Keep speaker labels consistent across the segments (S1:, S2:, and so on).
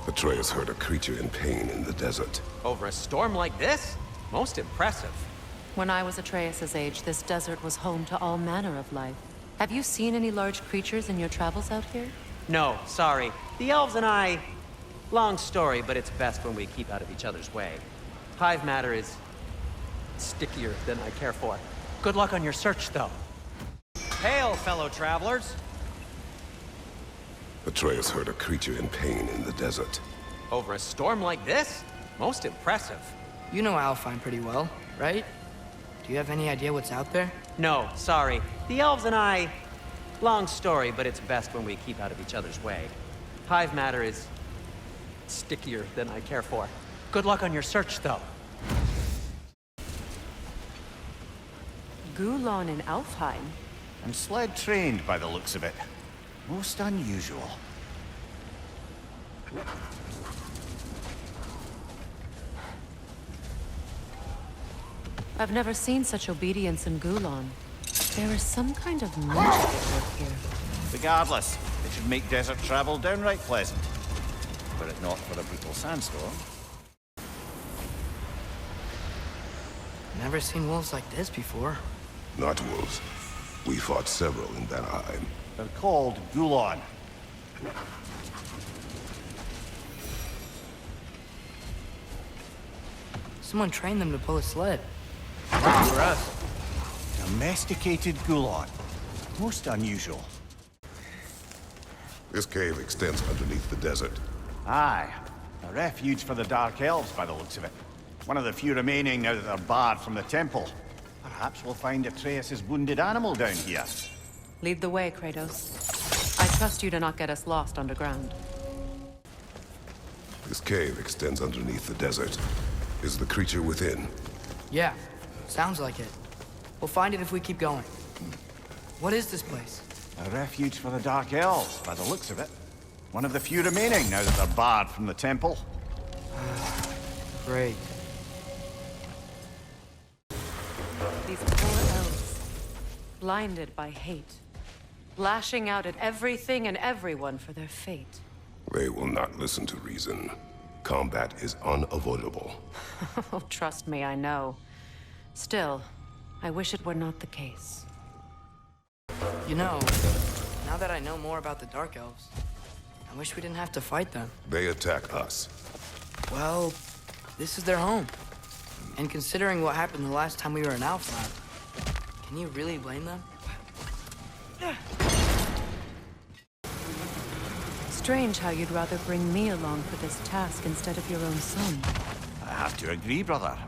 S1: Atreus heard a creature in pain in the desert.
S2: Over a storm like this? Most impressive.
S3: When I was Atreus's age, this desert was home to all manner of life. Have you seen any large creatures in your travels out here?
S2: No, sorry. The elves and I... Long story, but it's best when we keep out of each other's way. Hive matter is... stickier than I care for. Good luck on your search, though. Hail, fellow travelers!
S1: Atreus heard a creature in pain in the desert.
S2: Over a storm like this? Most impressive.
S4: You know Alfheim pretty well, right? Do you have any idea what's out there?
S2: No, sorry. The elves and I... Long story, but it's best when we keep out of each other's way. Hive matter is... stickier than I care for. Good luck on your search, though.
S3: Gulon in Alfheim?
S5: And sled trained by the looks of it. Most unusual.
S3: I've never seen such obedience in Gulon. There is some kind of magic at work here.
S5: Regardless, it should make desert travel downright pleasant. Were it not for a brutal sandstorm.
S4: Never seen wolves like this before.
S1: Not wolves. We fought several in Alfheim.
S5: They're called Gulon.
S4: Someone trained them to pull a sled. Lucky for us.
S5: Domesticated Gulon. Most unusual.
S1: This cave extends underneath the desert.
S5: Aye. A refuge for the Dark Elves by the looks of it. One of the few remaining now that they're barred from the temple. Perhaps we'll find Atreus' wounded animal down here.
S3: Lead the way, Kratos. I trust you to not get us lost underground.
S1: This cave extends underneath the desert. Is the creature within?
S4: Yeah, sounds like it. We'll find it if we keep going. What is this place?
S5: A refuge for the Dark Elves by the looks of it. One of the few remaining now that they're barred from the temple.
S4: Great.
S3: These poor elves, blinded by hate, lashing out at everything and everyone for their fate.
S1: They will not listen to reason. Combat is unavoidable.
S3: Oh, trust me, I know. Still, I wish it were not the case.
S4: You know, now that I know more about the Dark Elves, I wish we didn't have to fight them.
S1: They attack us.
S4: Well, this is their home. And considering what happened the last time we were in Alfheim, can you really blame them?
S3: Strange how you'd rather bring me along for this task instead of your own son.
S5: I have to agree, brother.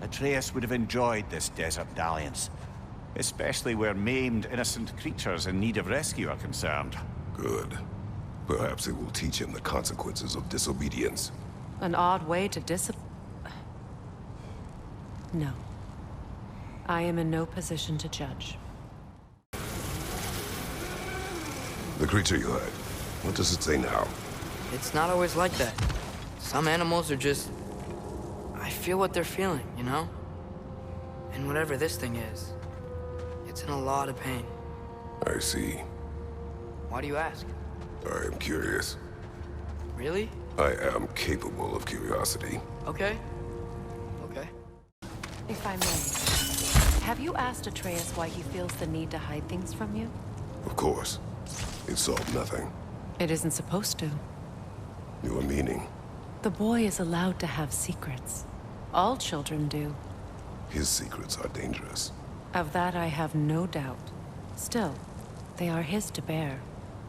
S5: Atreus would have enjoyed this desert dalliance. Especially where maimed, innocent creatures in need of rescue are concerned.
S1: Good. Perhaps it will teach him the consequences of disobedience.
S3: An odd way to No. I am in no position to judge.
S1: The creature you heard, what does it say now?
S4: It's not always like that. Some animals are just... I feel what they're feeling, you know? And whatever this thing is, it's in a lot of pain.
S1: I see.
S4: Why do you ask?
S1: I am curious.
S4: Really?
S1: I am capable of curiosity.
S4: Okay. Okay.
S3: If I may, have you asked Atreus why he feels the need to hide things from you?
S1: Of course. It solved nothing.
S3: It isn't supposed to.
S1: Your meaning?
S3: The boy is allowed to have secrets. All children do.
S1: His secrets are dangerous.
S3: Of that I have no doubt. Still, they are his to bear.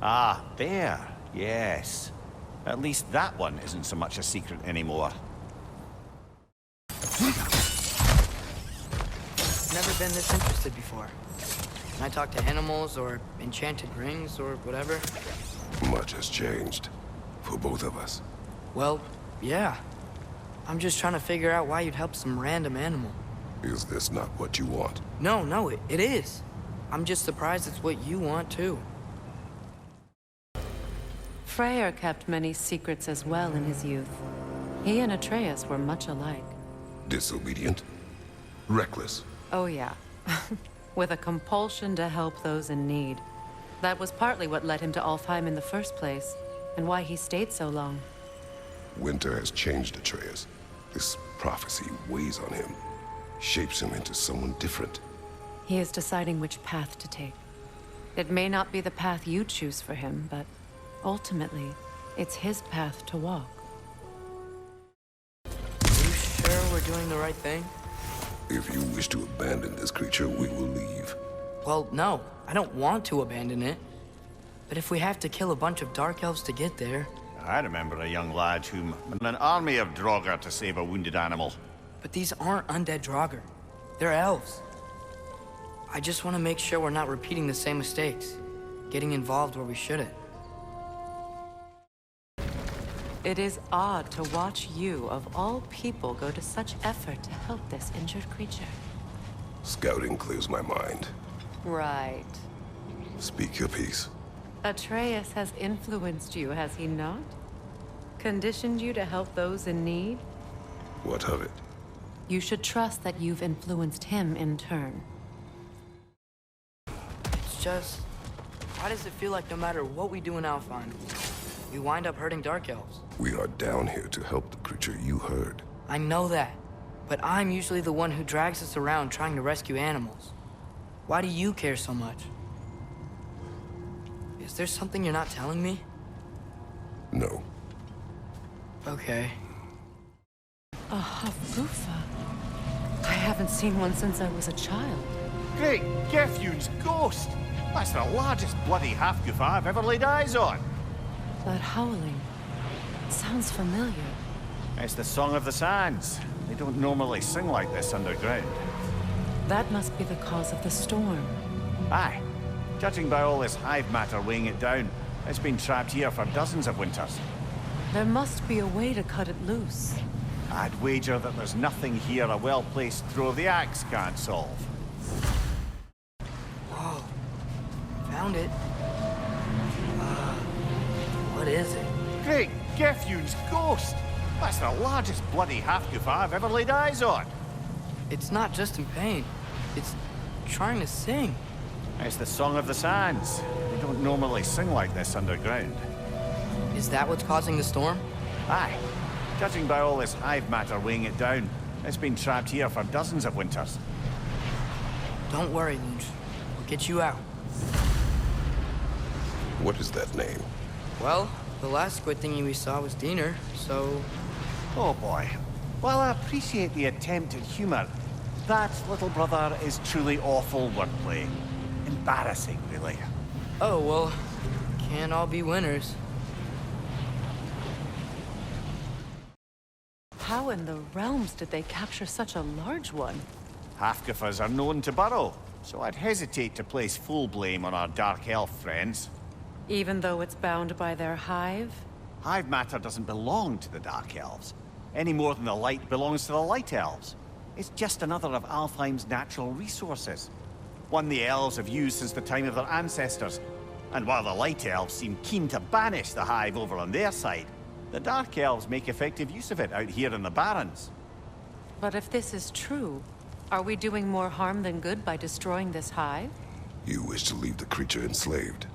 S5: Ah, there. Yes. At least that one isn't so much a secret anymore.
S4: Never been this interested before. When I talk to animals or enchanted rings or whatever.
S1: Much has changed. For both of us.
S4: Well, yeah. I'm just trying to figure out why you'd help some random animal.
S1: Is this not what you want?
S4: No, it is. I'm just surprised it's what you want, too.
S3: Freya kept many secrets as well in his youth. He and Atreus were much alike.
S1: Disobedient? Reckless?
S3: Oh yeah. With a compulsion to help those in need. That was partly what led him to Alfheim in the first place, and why he stayed so long.
S1: Winter has changed Atreus. This prophecy weighs on him, shapes him into someone different.
S3: He is deciding which path to take. It may not be the path you choose for him, but ultimately, it's his path to walk.
S4: Are you sure we're doing the right thing?
S1: If you wish to abandon this creature, we will leave.
S4: Well, no. I don't want to abandon it. But if we have to kill a bunch of Dark Elves to get there...
S5: I remember a young lad whom an army of Draugr to save a wounded animal.
S4: But these aren't undead Draugr. They're elves. I just want to make sure we're not repeating the same mistakes. Getting involved where we shouldn't.
S3: It is odd to watch you, of all people, go to such effort to help this injured creature.
S1: Scouting clears my mind.
S3: Right.
S1: Speak your piece.
S3: Atreus has influenced you, has he not? Conditioned you to help those in need?
S1: What of it?
S3: You should trust that you've influenced him in turn.
S4: It's just... why does it feel like no matter what we do in Alfheim, we wind up hurting Dark Elves?
S1: We are down here to help the creature you heard.
S4: I know that, but I'm usually the one who drags us around trying to rescue animals. Why do you care so much? Is there something you're not telling me?
S1: No.
S4: Okay.
S3: A Hafgufa? I haven't seen one since I was a child.
S5: Great Gefyun's ghost! That's the largest bloody Hafgufa I've ever laid eyes on.
S3: That howling sounds familiar.
S5: It's the Song of the Sands. They don't normally sing like this underground.
S3: That must be the cause of the storm.
S5: Aye. Judging by all this hive matter weighing it down, it's been trapped here for dozens of winters.
S3: There must be a way to cut it loose.
S5: I'd wager that there's nothing here a well-placed throw of the axe can't solve.
S4: Whoa. Found it. What is it?
S5: Great Gefyun's ghost! That's the largest bloody Hafgufa I've ever laid eyes on.
S4: It's not just in pain. It's trying to sing.
S5: It's the Song of the Sands. They don't normally sing like this underground.
S4: Is that what's causing the storm?
S5: Aye. Judging by all this hive matter weighing it down, it's been trapped here for dozens of winters.
S4: Don't worry, Lunch. We'll get you out.
S1: What is that name?
S4: Well, the last squid thingy we saw was Diener, so...
S5: Oh boy. While I appreciate the attempt at humor, that, little brother, is truly awful wordplay. Embarrassing, really.
S4: Oh, well, can't all be winners.
S3: How in the realms did they capture such a large one?
S5: Hafgufas are known to burrow, so I'd hesitate to place full blame on our Dark Elf friends.
S3: Even though it's bound by their hive?
S5: Hive matter doesn't belong to the Dark Elves, any more than the light belongs to the Light Elves. It's just another of Alfheim's natural resources. One the elves have used since the time of their ancestors. And while the Light Elves seem keen to banish the Hive over on their side, the Dark Elves make effective use of it out here in the Barrens.
S3: But if this is true, are we doing more harm than good by destroying this hive?
S1: You wish to leave the creature enslaved.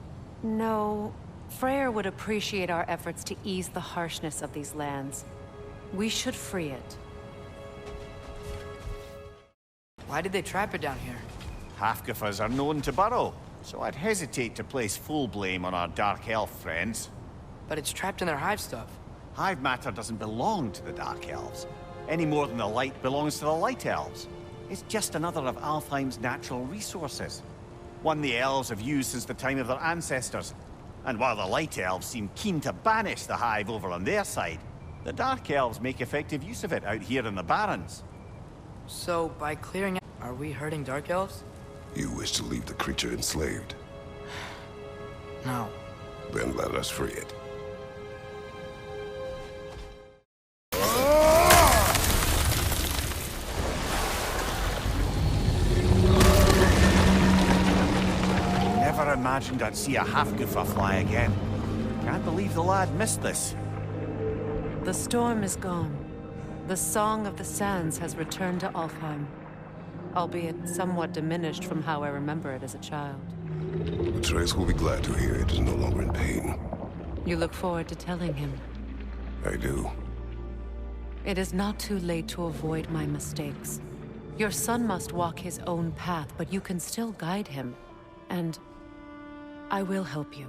S3: No. Freya would appreciate our efforts to ease the harshness of these lands. We should free it.
S4: Why did they trap it down here?
S5: Hafgufas are known to burrow, so I'd hesitate to place full blame on our Dark Elf friends.
S4: But it's trapped in their hive stuff.
S5: Hive matter doesn't belong to the Dark Elves, any more than the light belongs to the Light Elves. It's just another of Alfheim's natural resources. One the elves have used since the time of their ancestors. And while the Light Elves seem keen to banish the Hive over on their side, the Dark Elves make effective use of it out here in the Barrens.
S4: So, by clearing out, are we hurting Dark Elves?
S1: You wish to leave the creature enslaved.
S4: No.
S1: Then let us free it.
S5: Never imagined I'd see a Hafgufa fly again. Can't believe the lad missed this.
S3: The storm is gone. The Song of the Sands has returned to Alfheim, albeit somewhat diminished from how I remember it as a child.
S1: Atreus will be glad to hear it is no longer in pain.
S3: You look forward to telling him.
S1: I do.
S3: It is not too late to avoid my mistakes. Your son must walk his own path, but you can still guide him. And I will help you,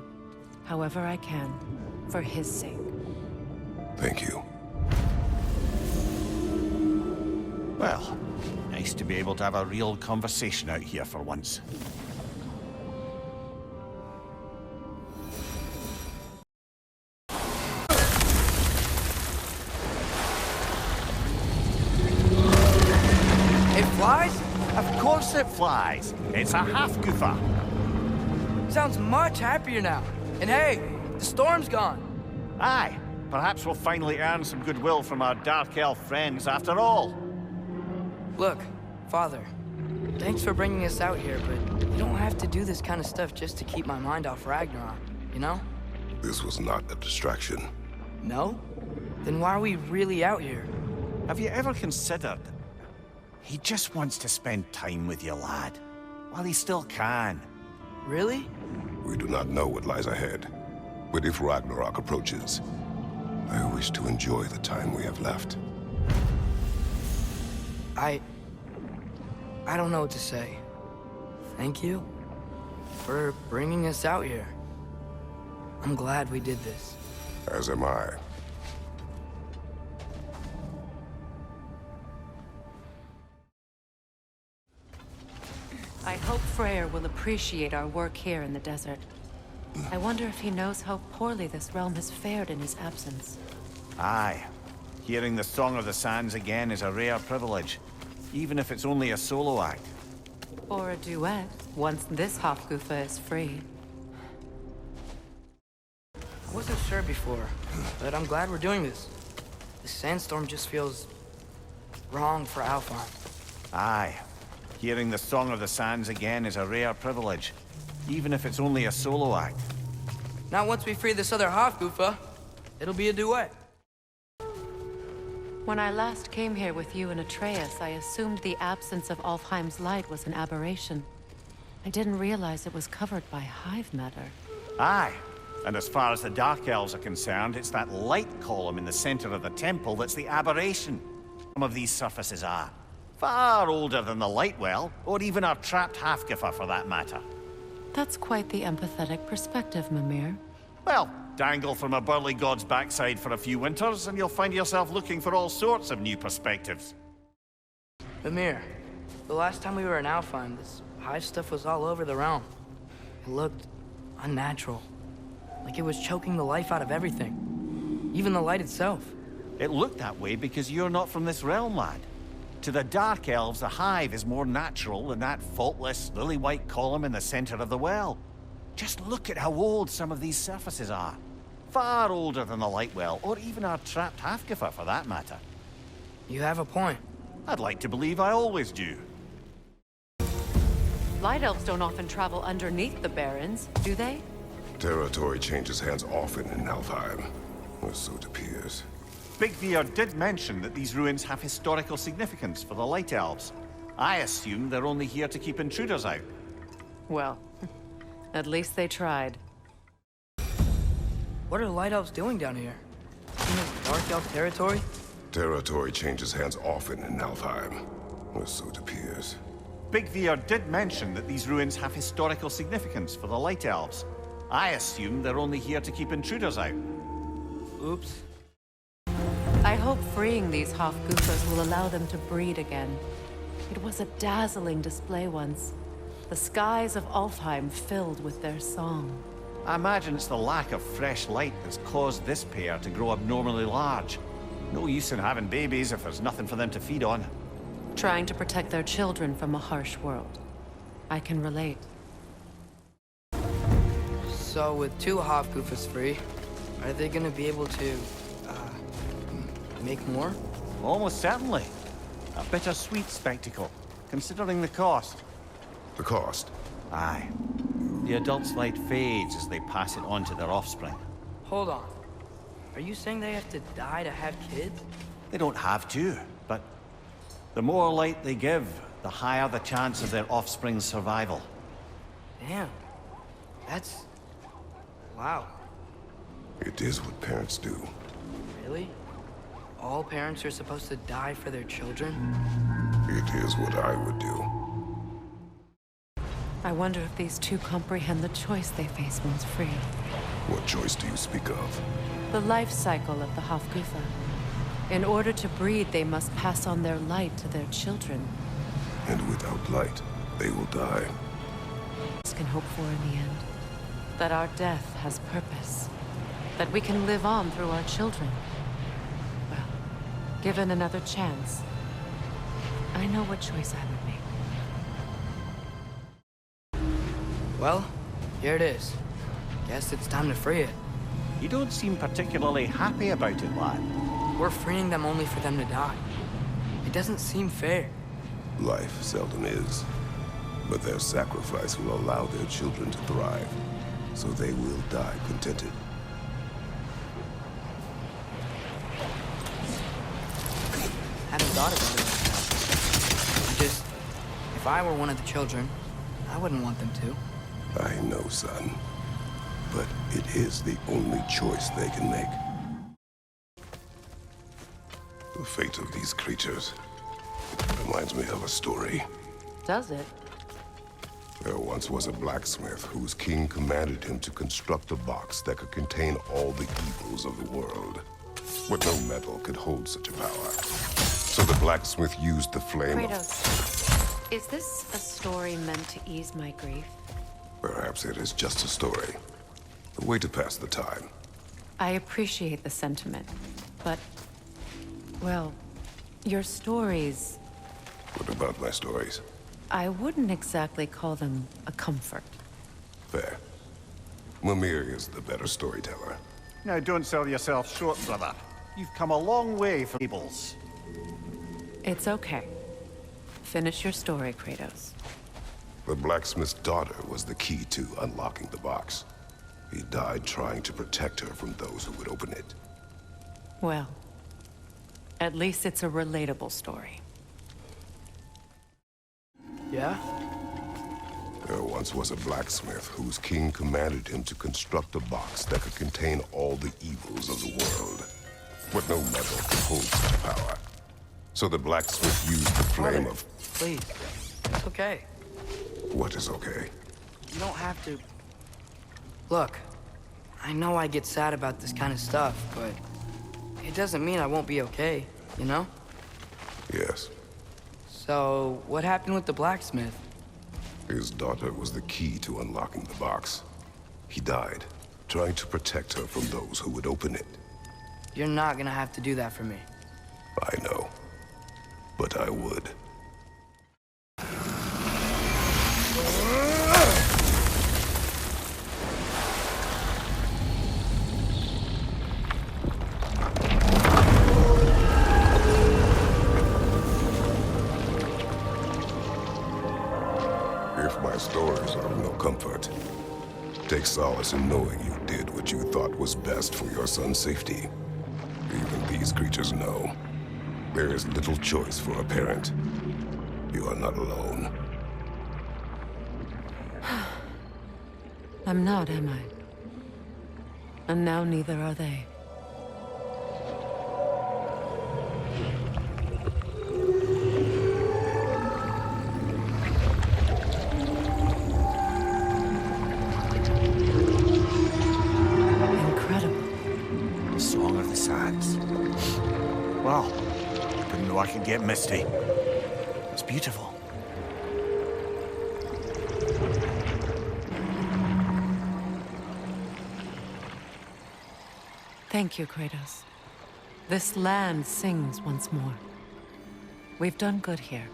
S3: however I can, for his sake.
S1: Thank you.
S5: Well, nice to be able to have a real conversation out here for once.
S4: It flies?
S5: Of course it flies. It's a Hafgufa.
S4: Sounds much happier now. And hey, the storm's gone.
S5: Aye, perhaps we'll finally earn some goodwill from our Dark Elf friends after all.
S4: Look, Father, thanks for bringing us out here, but you don't have to do this kind of stuff just to keep my mind off Ragnarok, you know?
S1: This was not a distraction.
S4: No? Then why are we really out here?
S5: Have you ever considered... He just wants to spend time with you, lad. While he still can.
S4: Really?
S1: We do not know what lies ahead. But if Ragnarok approaches, I wish to enjoy the time we have left.
S4: I don't know what to say. Thank you for bringing us out here. I'm glad we did this.
S1: As am I.
S3: I hope Freya will appreciate our work here in the desert. I wonder if he knows how poorly this realm has fared in his absence.
S5: Aye. Hearing the Song of the Sands again is a rare privilege, even if it's only a solo act.
S3: Or a duet, once this Hafgufa is free.
S4: I wasn't sure before, but I'm glad we're doing this. The sandstorm just feels wrong for Alfheim.
S5: Aye. Hearing the Song of the Sands again is a rare privilege, even if it's only a solo act.
S4: Not once we free this other Hafgufa. It'll be a duet.
S3: When I last came here with you and Atreus, I assumed the absence of Alfheim's light was an aberration. I didn't realize it was covered by Hive matter.
S5: Aye. And as far as the Dark Elves are concerned, it's that light column in the center of the temple that's the aberration. Some of these surfaces are. Far older than the light well, or even our trapped Hafgufa for that matter.
S3: That's quite the empathetic perspective, Mimir.
S5: Well, dangle from a burly god's backside for a few winters, and you'll find yourself looking for all sorts of new perspectives.
S4: Mimir, the last time we were in Alfheim, this Hive stuff was all over the realm. It looked unnatural. Like it was choking the life out of everything. Even the light itself.
S5: It looked that way because you're not from this realm, lad. To the Dark Elves, the Hive is more natural than that faultless, lily-white column in the center of the well. Just look at how old some of these surfaces are. Far older than the light well, or even our trapped Hafgufa for that matter.
S4: You have a point.
S5: I'd like to believe I always do.
S3: Light elves don't often travel underneath the Barrens, do they?
S1: Territory changes hands often in Alfheim, or so it appears.
S5: Big Veer did mention that these ruins have historical significance for the Light Elves. I assume they're only here to keep intruders out.
S3: Well, at least they tried.
S4: What are Light Elves doing down here? In this Dark Elf territory?
S1: Territory changes hands often in Alfheim, or so it appears.
S5: Big Veer did mention that these ruins have historical significance for the Light Elves. I assume they're only here to keep intruders out.
S4: Oops.
S3: I hope freeing these Hafgufas will allow them to breed again. It was a dazzling display once. The skies of Alfheim filled with their song.
S5: I imagine it's the lack of fresh light that's caused this pair to grow abnormally large. No use in having babies if there's nothing for them to feed on.
S3: Trying to protect their children from a harsh world. I can relate.
S4: So with two Hafgufas free, are they gonna be able to, make more?
S5: Almost certainly. A bittersweet spectacle, considering the cost.
S1: The cost?
S5: Aye. The adult's light fades as they pass it on to their offspring.
S4: Hold on. Are you saying they have to die to have kids?
S5: They don't have to, but the more light they give, the higher the chance of their offspring's survival.
S4: Damn. That's... wow.
S1: It is what parents do.
S4: Really? all parents are supposed to die for their children?
S1: It is what I would do.
S3: I wonder if these two comprehend the choice they face once free.
S1: What choice do you speak of?
S3: The life cycle of the Hafgufa. In order to breed, they must pass on their light to their children.
S1: And without light, they will die.
S3: Can hope for in the end. That our death has purpose. That we can live on through our children. Well, given another chance, I know what choice I would make.
S4: Well, here it is. Guess it's time to free it.
S5: You don't seem particularly happy about it, lad.
S4: We're freeing them only for them to die. It doesn't seem fair.
S1: Life seldom is. But their sacrifice will allow their children to thrive. So they will die contented.
S4: Haven't thought about it like that. If I were one of the children, I wouldn't want them to.
S1: I know, son. But it is the only choice they can make. The fate of these creatures reminds me of a story.
S3: Does it?
S1: There once was a blacksmith whose king commanded him to construct a box that could contain all the evils of the world. But no metal could hold such a power. So the blacksmith used the flame
S3: Kratos, is this a story meant to ease my grief?
S1: Perhaps it is just a story. A way to pass the time.
S3: I appreciate the sentiment, but... well, your stories...
S1: What about my stories?
S3: I wouldn't exactly call them a comfort.
S1: Fair. Mimir is the better storyteller.
S5: Now, don't sell yourself short, brother. You've come a long way from fables.
S3: It's okay. Finish your story, Kratos.
S1: The blacksmith's daughter was the key to unlocking the box. He died trying to protect her from those who would open it.
S3: Well, at least it's a relatable story.
S4: Yeah?
S1: There once was a blacksmith whose king commanded him to construct a box that could contain all the evils of the world. But no metal could hold such power. So the blacksmith used the flame of...
S4: Please. It's okay.
S1: What is okay?
S4: You don't have to... Look, I know I get sad about this kind of stuff, but it doesn't mean I won't be okay, you know?
S1: Yes.
S4: So, what happened with the blacksmith?
S1: His daughter was the key to unlocking the box. He died, trying to protect her from those who would open it.
S4: You're not gonna have to do that for me.
S1: I know. But I would. If my stories are of no comfort, take solace in knowing you did what you thought was best for your son's safety. Even these creatures know. There is little choice for a parent. You are not alone.
S3: I'm not, am I? And now neither are they.
S5: The Song of the Sands. Wow. Didn't know I could get misty. It's beautiful.
S3: Thank you, Kratos. This land sings once more. We've done good here.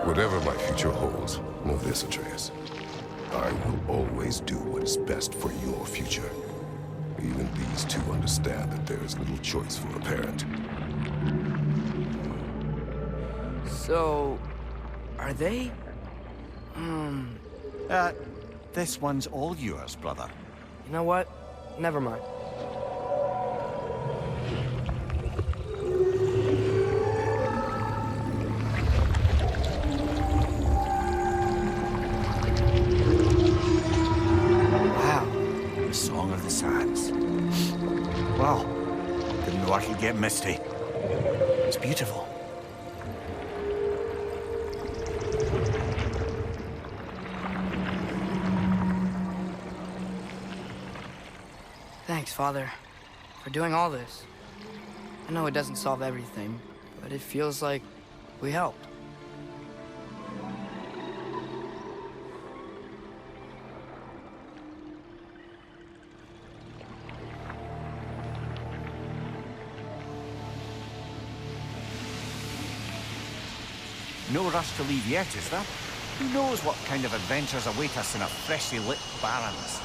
S1: Whatever my future holds, know this, Atreus. I will always do what is best for your future. Even these two understand that there is little choice for a parent.
S4: So, are they?
S5: This one's all yours, brother.
S4: You know what? Never mind. Wow.
S5: The Song of the Sands. Wow. Didn't know I could get misty. It's beautiful.
S4: Thanks, Father, for doing all this. I know it doesn't solve everything, but it feels like we helped.
S5: No rush to leave yet, is there? Who knows what kind of adventures await us in a freshly lit Barrens?